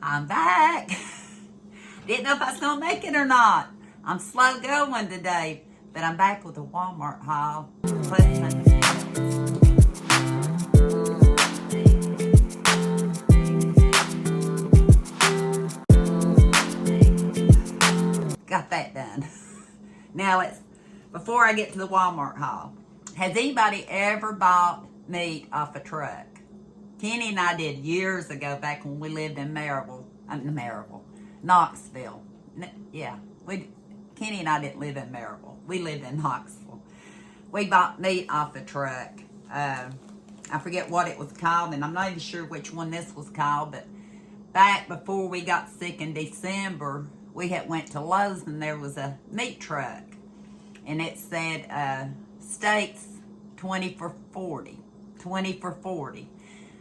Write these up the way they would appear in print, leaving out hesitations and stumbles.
I'm back. Didn't know if I was going to make it or not. I'm slow going today, but I'm back with a Walmart haul. Got that done. Now, before I get to the Walmart haul, has anybody ever bought meat off a truck? Kenny and I did years ago, back when we lived in Knoxville. Kenny and I didn't live in Maryville. We lived in Knoxville. We bought meat off a truck. I forget what it was called, and I'm not even sure which one this was called, but back before we got sick in December, we had went to Lowe's, and there was a meat truck, and it said steaks 20 for 40. 20 for 40.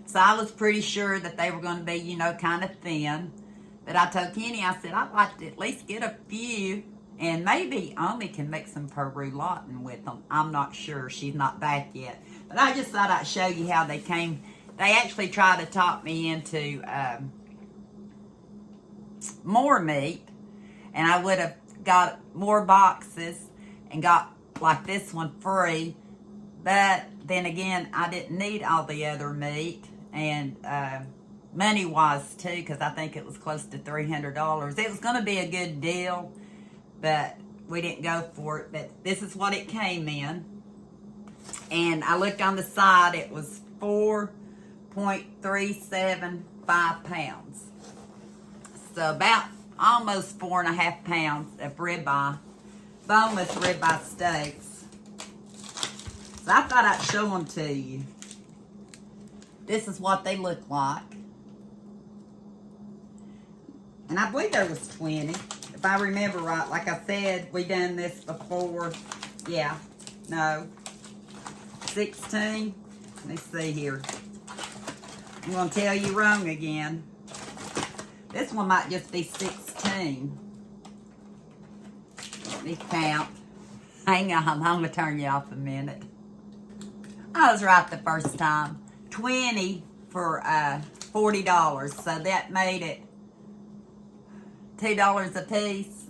So I was pretty sure that they were going to be, kind of thin. But I told Kenny, I said, I'd like to at least get a few. And maybe Omi can make some Peru Lawton with them. I'm not sure. She's not back yet. But I just thought I'd show you how they came. They actually tried to talk me into more meat. And I would have got more boxes and got like this one free. But then again, I didn't need all the other meat. And money-wise, too, because I think it was close to $300. It was going to be a good deal, but we didn't go for it. But this is what it came in. And I looked on the side. It was 4.375 pounds. So about almost 4.5 pounds of ribeye, boneless ribeye steaks. So I thought I'd show them to you. This is what they look like. And I believe there was 20. If I remember right, like I said, we done this before. Yeah, no. 16. Let me see here. I'm going to tell you wrong again. This one might just be 16. Let me count. Hang on, I'm going to turn you off a minute. I was right the first time. 20 for $40. So that made it $2 a piece.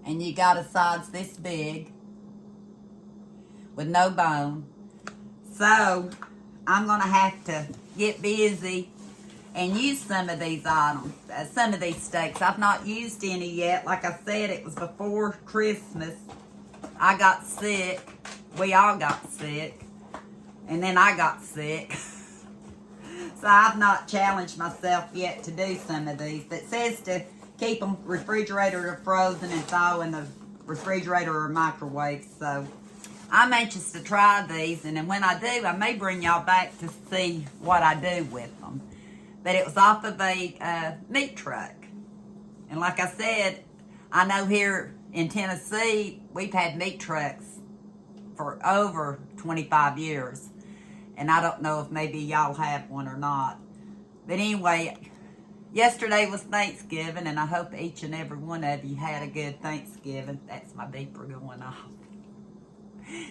And you got a size this big with no bone. So I'm going to have to get busy and use some of these items, some of these steaks. I've not used any yet. Like I said, it was before Christmas. I got sick. We all got sick. And then I got sick. So I've not challenged myself yet to do some of these. It says to keep them refrigerator or frozen and thaw in the refrigerator or microwave. So I'm anxious to try these. And then when I do, I may bring y'all back to see what I do with them. But it was off of a meat truck. And like I said, I know here in Tennessee, we've had meat trucks for over 25 years. And I don't know if maybe y'all have one or not. But anyway, yesterday was Thanksgiving, and I hope each and every one of you had a good Thanksgiving. That's my beeper going off.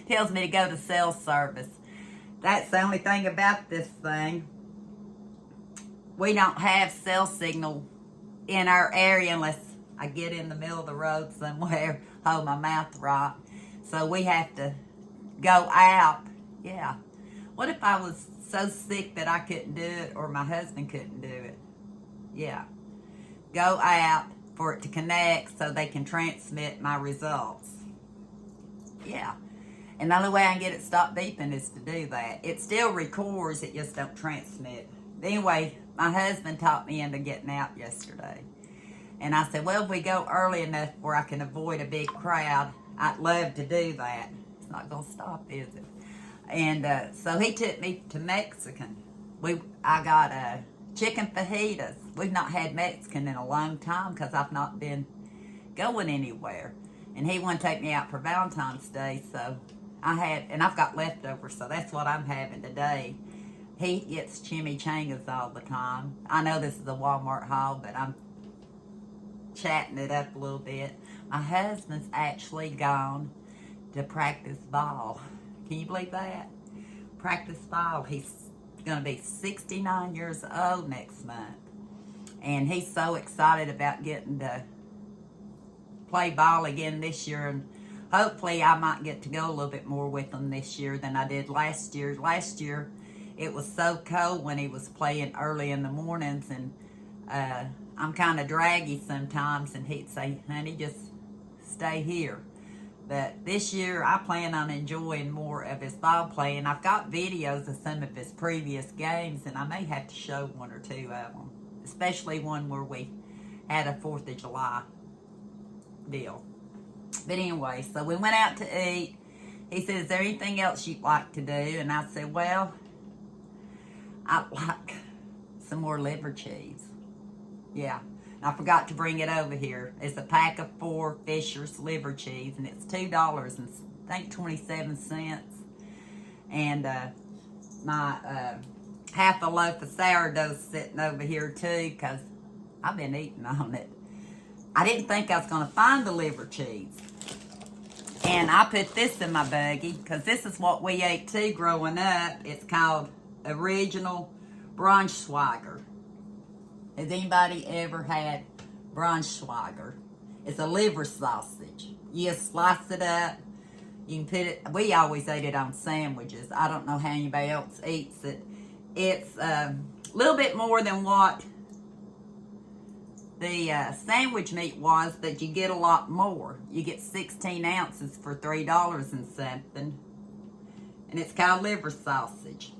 Tells me to go to cell service. That's the only thing about this thing. We don't have cell signal in our area unless I get in the middle of the road somewhere, hold my mouth right. So we have to go out. Yeah. What if I was so sick that I couldn't do it or my husband couldn't do it? Yeah. Go out for it to connect so they can transmit my results. Yeah. And the only way I can get it to stop beeping is to do that. It still records, it just don't transmit. Anyway, my husband talked me into getting out yesterday. And I said, well, if we go early enough where I can avoid a big crowd, I'd love to do that. It's not going to stop, is it? And so he took me to Mexican. I got chicken fajitas. We've not had Mexican in a long time because I've not been going anywhere. And he wanted to take me out for Valentine's Day, so I've got leftovers, so that's what I'm having today. He gets chimichangas all the time. I know this is a Walmart haul, but I'm chatting it up a little bit. My husband's actually gone to practice ball. Can you believe that? Practice ball. He's going to be 69 years old next month. And he's so excited about getting to play ball again this year. And hopefully I might get to go a little bit more with him this year than I did last year. Last year, it was so cold when he was playing early in the mornings. And I'm kind of draggy sometimes. And he'd say, honey, just stay here. But this year, I plan on enjoying more of his ball playing. I've got videos of some of his previous games, and I may have to show one or two of them, especially one where we had a 4th of July deal. But anyway, so we went out to eat. He said, is there anything else you'd like to do? And I said, well, I'd like some more liver cheese. Yeah. I forgot to bring it over here. It's a pack of 4 Fisher's liver cheese, and it's $2 and I think 27 cents. And my half a loaf of sourdough's sitting over here too, because I've been eating on it. I didn't think I was going to find the liver cheese. And I put this in my buggy, because this is what we ate too growing up. It's called Original Braunschweiger. Has anybody ever had Braunschweiger? It's a liver sausage. You slice it up. You can put it, we always ate it on sandwiches. I don't know how anybody else eats it. It's a little bit more than what the sandwich meat was, but you get a lot more. You get 16 ounces for $3 and something. And it's called liver sausage.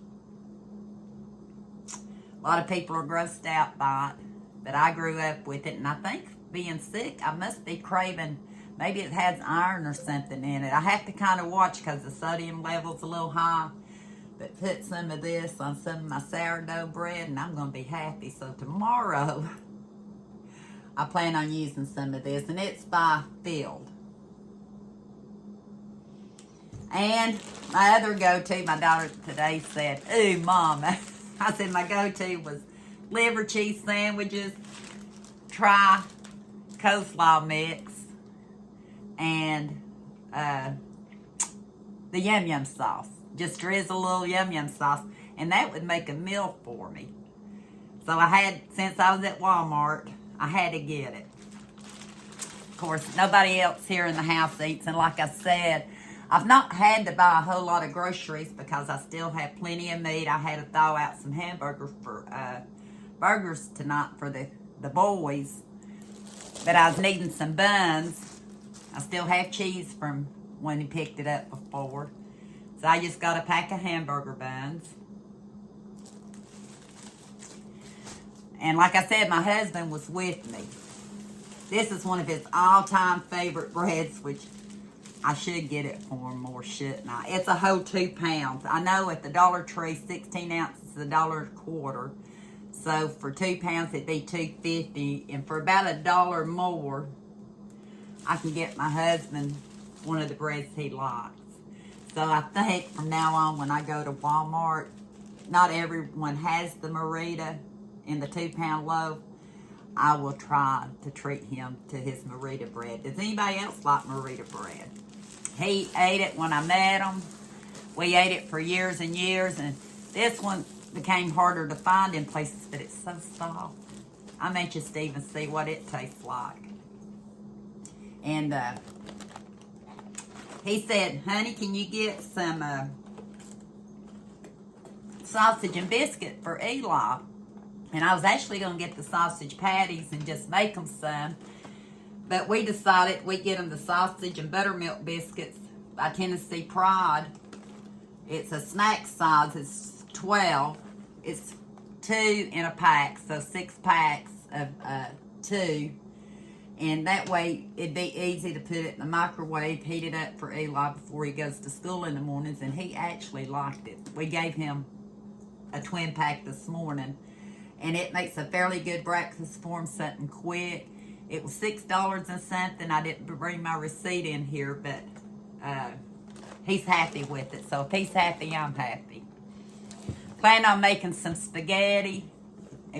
A lot of people are grossed out by it, but I grew up with it, and I think being sick, I must be craving, maybe it has iron or something in it. I have to kind of watch because the sodium level's a little high, but put some of this on some of my sourdough bread, and I'm going to be happy. So tomorrow, I plan on using some of this, and it's by Field. And my other go-to, my daughter today said, ooh, Mama. I said my go-to was liver cheese sandwiches, try coleslaw mix, and the yum yum sauce. Just drizzle a little yum yum sauce, and that would make a meal for me. So I had, since I was at Walmart, I had to get it. Of course, nobody else here in the house eats, and like I said, I've not had to buy a whole lot of groceries because I still have plenty of meat. I had to thaw out some hamburgers for burgers tonight for the boys. But I was needing some buns. I still have cheese from when he picked it up before. So I just got a pack of hamburger buns. And like I said, my husband was with me. This is one of his all-time favorite breads, which I should get it for him more, shouldn't I? It's a whole 2 pounds. I know at the Dollar Tree, 16 ounces is $1.25. So for 2 pounds, it'd be $2.50. And for about $1 more, I can get my husband one of the breads he likes. So I think from now on, when I go to Walmart, not everyone has the Merita in the 2 pound loaf. I will try to treat him to his Merita bread. Does anybody else like Merita bread? He ate it when I met him. We ate it for years and years, and this one became harder to find in places, but it's so soft. I'm anxious to even see what it tastes like. And he said, honey, can you get some sausage and biscuit for Eli? And I was actually going to get the sausage patties and just make them some. But we decided we'd get them the sausage and buttermilk biscuits by Tennessee Pride. It's a snack size. It's 12. It's 2 in a pack, so 6 packs of 2. And that way it'd be easy to put it in the microwave, heat it up for Eli before he goes to school in the mornings. And he actually liked it. We gave him a twin pack this morning. And it makes a fairly good breakfast for him, something quick. It was $6 and something. I didn't bring my receipt in here, but he's happy with it. So if he's happy, I'm happy. Plan on making some spaghetti,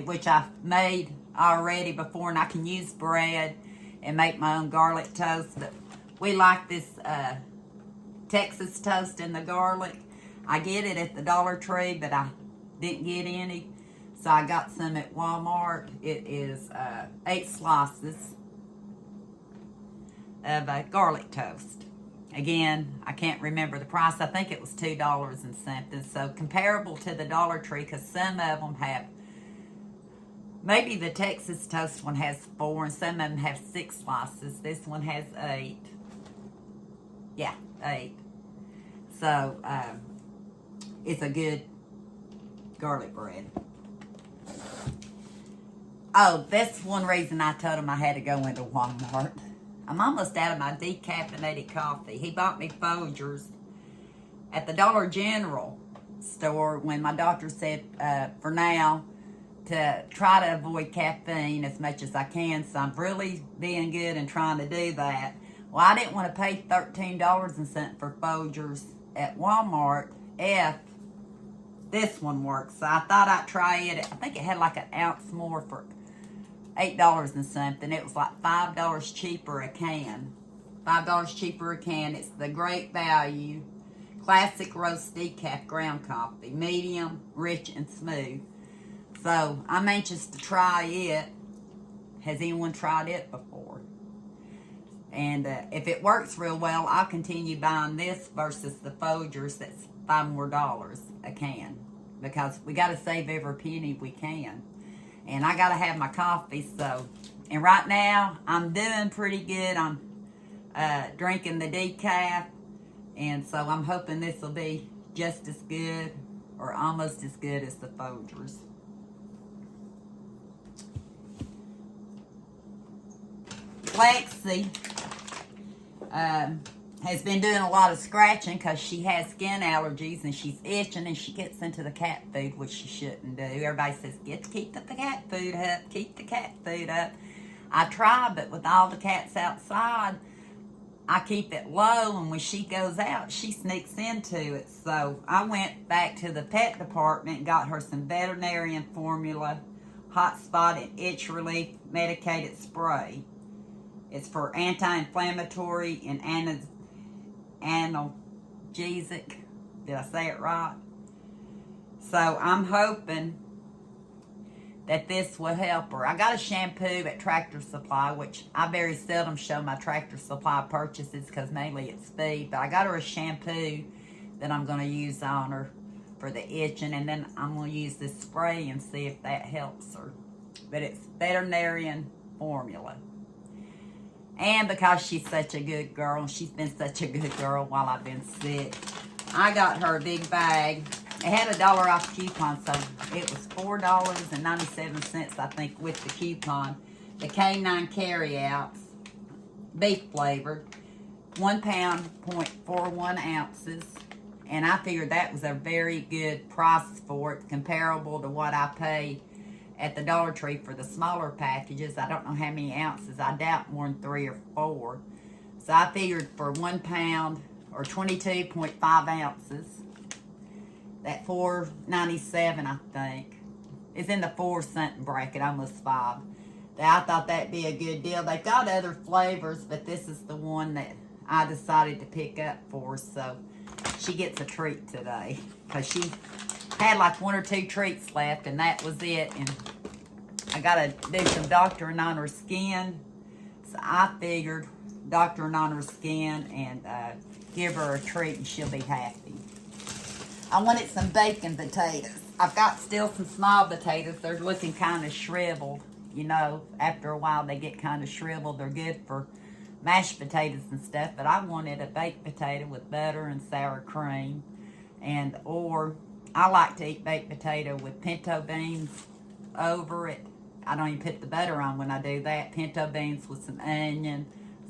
which I've made already before, and I can use bread and make my own garlic toast. But we like this Texas toast and the garlic. I get it at the Dollar Tree, but I didn't get any. So I got some at Walmart. It is 8 slices of garlic toast. Again, I can't remember the price. I think it was $2 and something. So comparable to the Dollar Tree, because some of them have, maybe the Texas Toast one has 4 and some of them have 6 slices. This one has 8. Yeah, 8. So it's a good garlic bread. Oh, that's one reason I told him I had to go into Walmart. I'm almost out of my decaffeinated coffee. He bought me Folgers at the Dollar General store when my doctor said for now to try to avoid caffeine as much as I can. So I'm really being good and trying to do that. Well, I didn't want to pay $13 and something for Folgers at Walmart if this one works. So I thought I'd try it. I think it had like an ounce more for $8 and something. It was like $5 cheaper a can. $5 cheaper a can. It's the Great Value Classic Roast Decaf Ground Coffee. Medium, rich, and smooth. So I'm anxious to try it. Has anyone tried it before? And if it works real well, I'll continue buying this versus the Folgers that's $5 more a can. Because we got to save every penny we can. And I got to have my coffee, so. And right now, I'm doing pretty good. I'm drinking the decaf. And so I'm hoping this will be just as good or almost as good as the Folgers. Lexi has been doing a lot of scratching because she has skin allergies and she's itching and she gets into the cat food, which she shouldn't do. Everybody says, keep the cat food up, keep the cat food up. I try, but with all the cats outside, I keep it low, and when she goes out, she sneaks into it. So I went back to the pet department and got her some veterinarian formula, hot spot and itch relief medicated spray. It's for anti-inflammatory and analgesic. Did I say it right? So I'm hoping that this will help her. I got a shampoo at Tractor Supply, which I very seldom show my Tractor Supply purchases because mainly it's feed. But I got her a shampoo that I'm going to use on her for the itching. And then I'm going to use this spray and see if that helps her. But it's veterinarian formula. And because she's such a good girl, and she's been such a good girl while I've been sick, I got her a big bag. It had $1 off coupon, so it was $4.97, I think, with the coupon. The K9 carryouts, beef flavored, 1 pound, 0.41 ounces. And I figured that was a very good price for it, comparable to what I pay at the Dollar Tree for the smaller packages. I don't know how many ounces. I doubt more than 3 or 4. So I figured for 1 pound or 22.5 ounces, that $4.97, I think, is in the 4-cent bracket, almost 5. I thought that'd be a good deal. They've got other flavors, but this is the one that I decided to pick up for. So she gets a treat today because she had like 1 or 2 treats left, and that was it. And I gotta do some doctoring on her skin, so I figured doctoring on her skin and give her a treat, and she'll be happy. I wanted some bacon potatoes. I've got still some small potatoes. They're looking kind of shriveled. You know, after a while they get kind of shriveled. They're good for mashed potatoes and stuff, but I wanted a baked potato with butter and sour cream, or I like to eat baked potato with pinto beans over it. I don't even put the butter on when I do that. Pinto beans with some onion,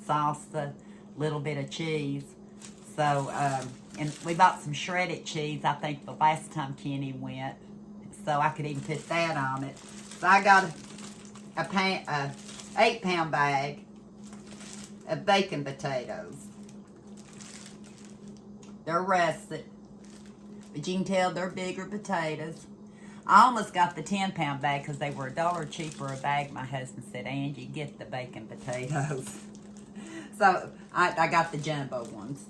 salsa, little bit of cheese. So, and we bought some shredded cheese, I think, the last time Kenny went. So I could even put that on it. So I got a 8-pound bag of bacon potatoes. They're russet, but you can tell they're bigger potatoes. I almost got the 10-pound bag because they were $1 cheaper a bag. My husband said, Angie, get the bacon potatoes. So I got the jumbo ones.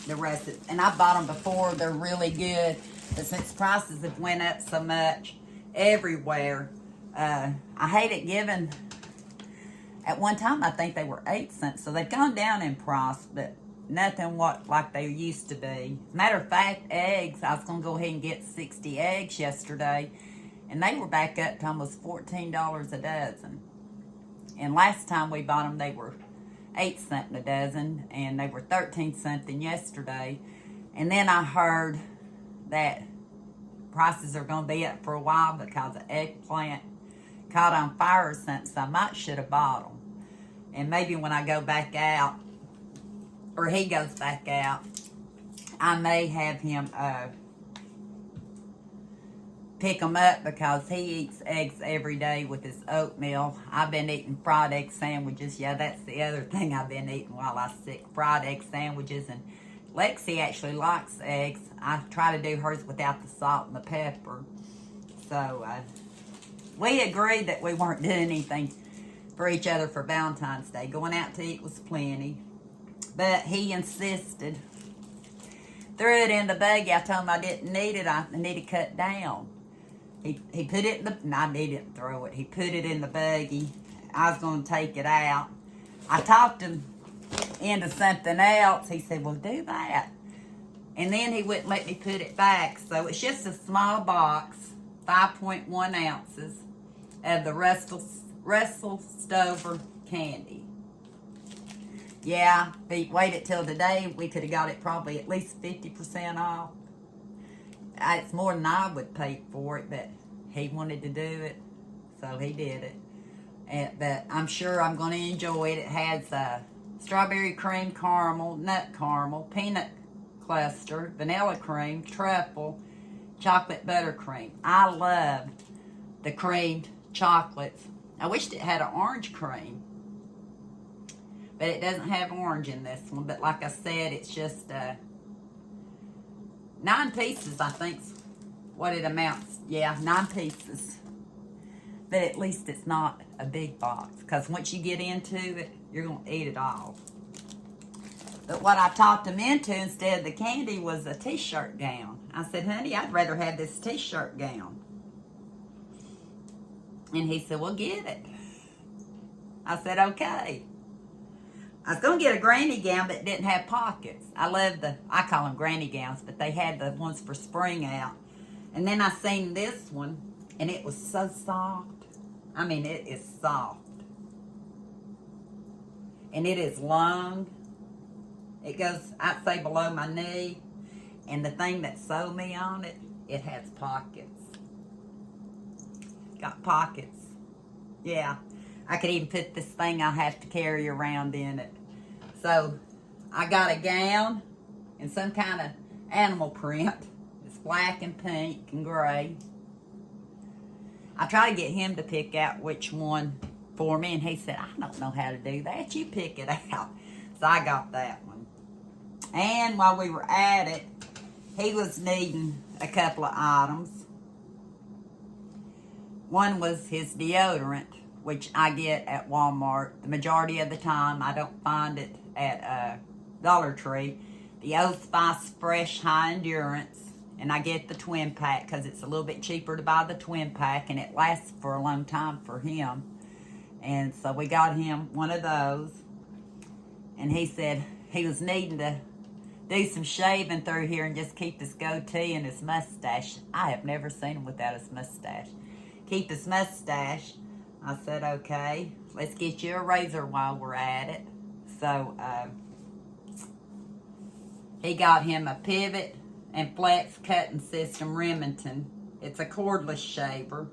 The russet. And I bought them before. They're really good. But since prices have went up so much everywhere, I hate it giving. At one time, I think they were 8 cents, so they've gone down in price, but nothing like they used to be. Matter of fact, eggs, I was going to go ahead and get 60 eggs yesterday, and they were back up to almost $14 a dozen. And last time we bought them, they were 8 cents a dozen, and they were 13 something yesterday. And then I heard that prices are going to be up for a while because the eggplant caught on fire or something, so I might should have bought them. And maybe when I go back out, or he goes back out, I may have him pick them up because he eats eggs every day with his oatmeal. I've been eating fried egg sandwiches. Yeah, that's the other thing I've been eating while I sick, fried egg sandwiches. And Lexi actually likes eggs. I try to do hers without the salt and the pepper. So we agreed that we weren't doing anything for each other for Valentine's Day. Going out to eat was plenty. But he insisted. Threw it in the buggy. I told him I didn't need it. I need to cut down. He put it in the... No, I didn't throw it. He put it in the buggy. I was going to take it out. I talked him into something else. He said, well, do that. And then he wouldn't let me put it back. So it's just a small box, 5.1 ounces of the Russell Stover candy. Yeah, if we waited till today, we could have got it probably at least 50% off. It's more than I would pay for it, but he wanted to do it, so he did it. But I'm sure I'm going to enjoy it. It has strawberry cream caramel, nut caramel, peanut cluster, vanilla cream, truffle, chocolate buttercream. I love the creamed chocolates. I wished it had an orange cream, but it doesn't have orange in this one. But like I said, it's just 9 pieces, I think's what it amounts. Yeah, 9 pieces. But at least it's not a big box, because once you get into it, you're going to eat it all. But what I talked him into instead of the candy was a T-shirt gown. I said, honey, I'd rather have this T-shirt gown. And he said, well, get it. I said, okay. I was going to get a granny gown, but it didn't have pockets. I call them granny gowns, but they had the ones for spring out. And then I seen this one, and it was so soft. I mean, it is soft. And it is long. It goes, I'd say, below my knee. And the thing that sewed me on it, it has pockets. Got pockets. Yeah. I could even put this thing I have to carry around in it. So, I got a gown in some kind of animal print. It's black and pink and gray. I tried to get him to pick out which one for me, and he said, I don't know how to do that. You pick it out. So, I got that one. And while we were at it, he was needing a couple of items. One was his deodorant, which I get at Walmart. The majority of the time, I don't find it at Dollar Tree. The Old Spice Fresh High Endurance, and I get the twin pack because it's a little bit cheaper to buy the twin pack, and it lasts for a long time for him. And so we got him one of those, and he said he was needing to do some shaving through here and just keep his goatee and his mustache. I have never seen him without his mustache. Keep his mustache. I said, okay, let's get you a razor while we're at it. So, he got him a pivot and flex cutting system Remington. It's a cordless shaver.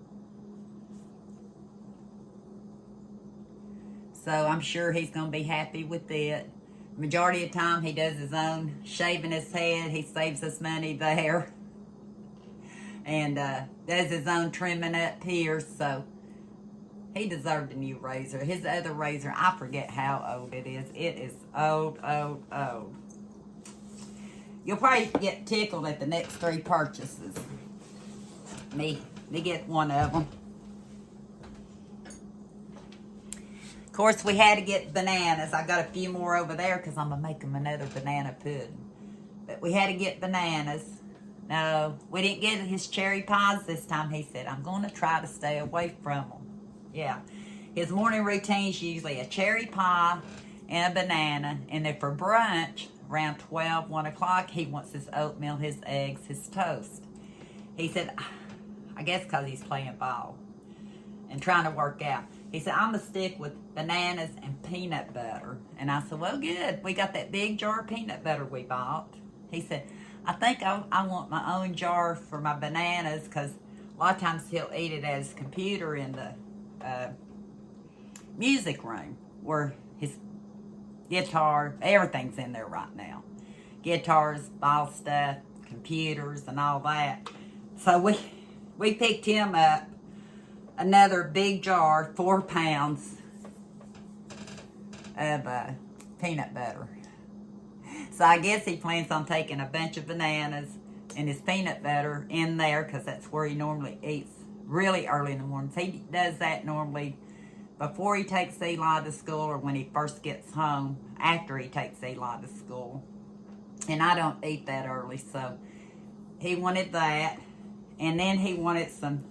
So, I'm sure he's going to be happy with it. Majority of the time, he does his own shaving his head. He saves us money there. And does his own trimming up here, so he deserved a new razor. His other razor, I forget how old it is. It is old, old, old. You'll probably get tickled at the next 3 purchases. Me get one of them. Of course, we had to get bananas. I got a few more over there because I'm going to make them another banana pudding. But we had to get bananas. No, we didn't get his cherry pies this time. He said, I'm going to try to stay away from them. Yeah. His morning routine's usually a cherry pie and a banana. And then for brunch, around 12, 1 o'clock, he wants his oatmeal, his eggs, his toast. He said, I guess because he's playing ball and trying to work out. He said, I'm going to stick with bananas and peanut butter. And I said, well, good. We got that big jar of peanut butter we bought. He said, I think I want my own jar for my bananas because a lot of times he'll eat it at his computer in the music room where his guitar, everything's in there right now. Guitars, ball stuff, computers, and all that. So we picked him up another big jar, 4 pounds of peanut butter. So I guess he plans on taking a bunch of bananas and his peanut butter in there because that's where he normally eats really early in the mornings. He does that normally before he takes Eli to school or when he first gets home after he takes Eli to school. And I don't eat that early, so he wanted that. And then he wanted some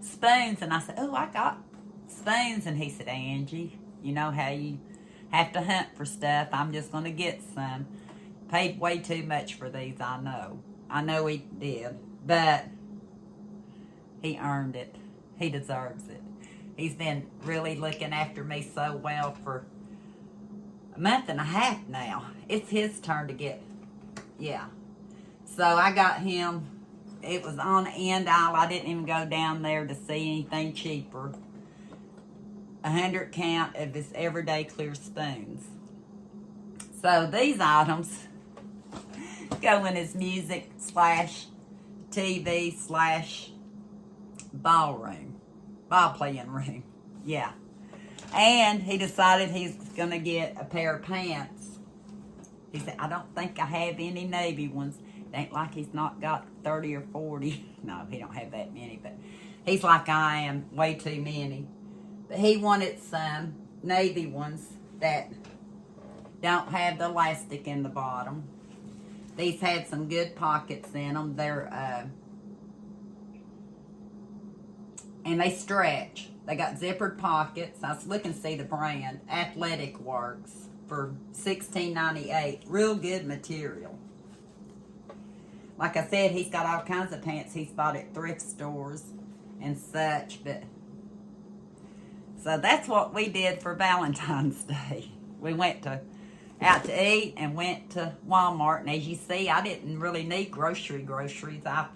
spoons, and I said, oh, I got spoons. And he said, Angie, you know how you have to hunt for stuff. I'm just going to get some. Paid way too much for these, I know. I know he did, but he earned it. He deserves it. He's been really looking after me so well for a month and a half now. It's his turn to get, yeah. So I got him, it was on the end aisle. I didn't even go down there to see anything cheaper. 100 count of his everyday clear spoons. So these items go in his music / TV / ball playing room. Yeah. And he decided he's going to get a pair of pants. He said, I don't think I have any navy ones. It ain't like he's not got 30 or 40. No, he don't have that many, but he's like I am, way too many. But he wanted some navy ones that don't have the elastic in the bottom. These had some good pockets in them. They're, and they stretch. They got zippered pockets. I was looking to see the brand, Athletic Works, for $16.98. Real good material. Like I said, he's got all kinds of pants he's bought at thrift stores and such. But so that's what we did for Valentine's Day. We went out to eat and went to Walmart. And as you see, I didn't really need groceries. I'm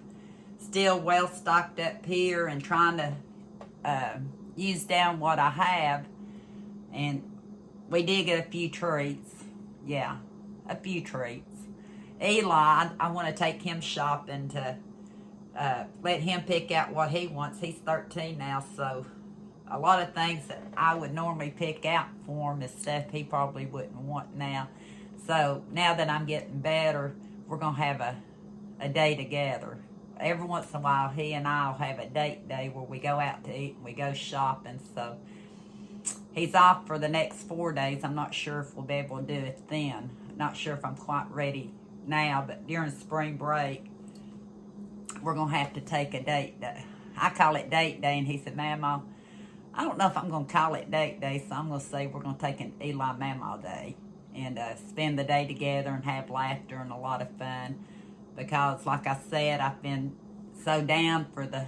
still well stocked up here and trying to use down what I have. And we did get a few treats. Yeah, a few treats. Eli, I want to take him shopping to let him pick out what he wants. He's 13 now, so a lot of things that I would normally pick out for him is stuff he probably wouldn't want now. So now that I'm getting better, we're going to have a day together. Every once in a while, he and I will have a date day where we go out to eat and we go shopping. So he's off for the next 4 days. I'm not sure if we'll be able to do it then. Not sure if I'm quite ready now, but during spring break, we're going to have to take a date day. I call it date day, and he said, Mama, I don't know if I'm going to call it date day, so I'm going to say we're going to take an Eli Mama day and spend the day together and have laughter and a lot of fun. Because, like I said, I've been so down for the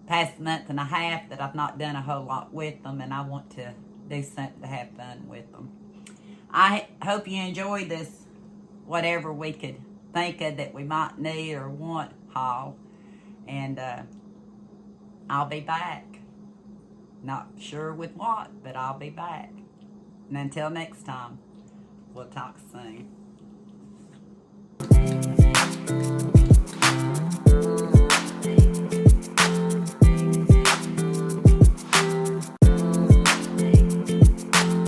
past month and a half that I've not done a whole lot with them, and I want to do something to have fun with them. I hope you enjoyed this, whatever we could think of that we might need or want haul. And I'll be back. Not sure with what, but I'll be back. And until next time, we'll talk soon.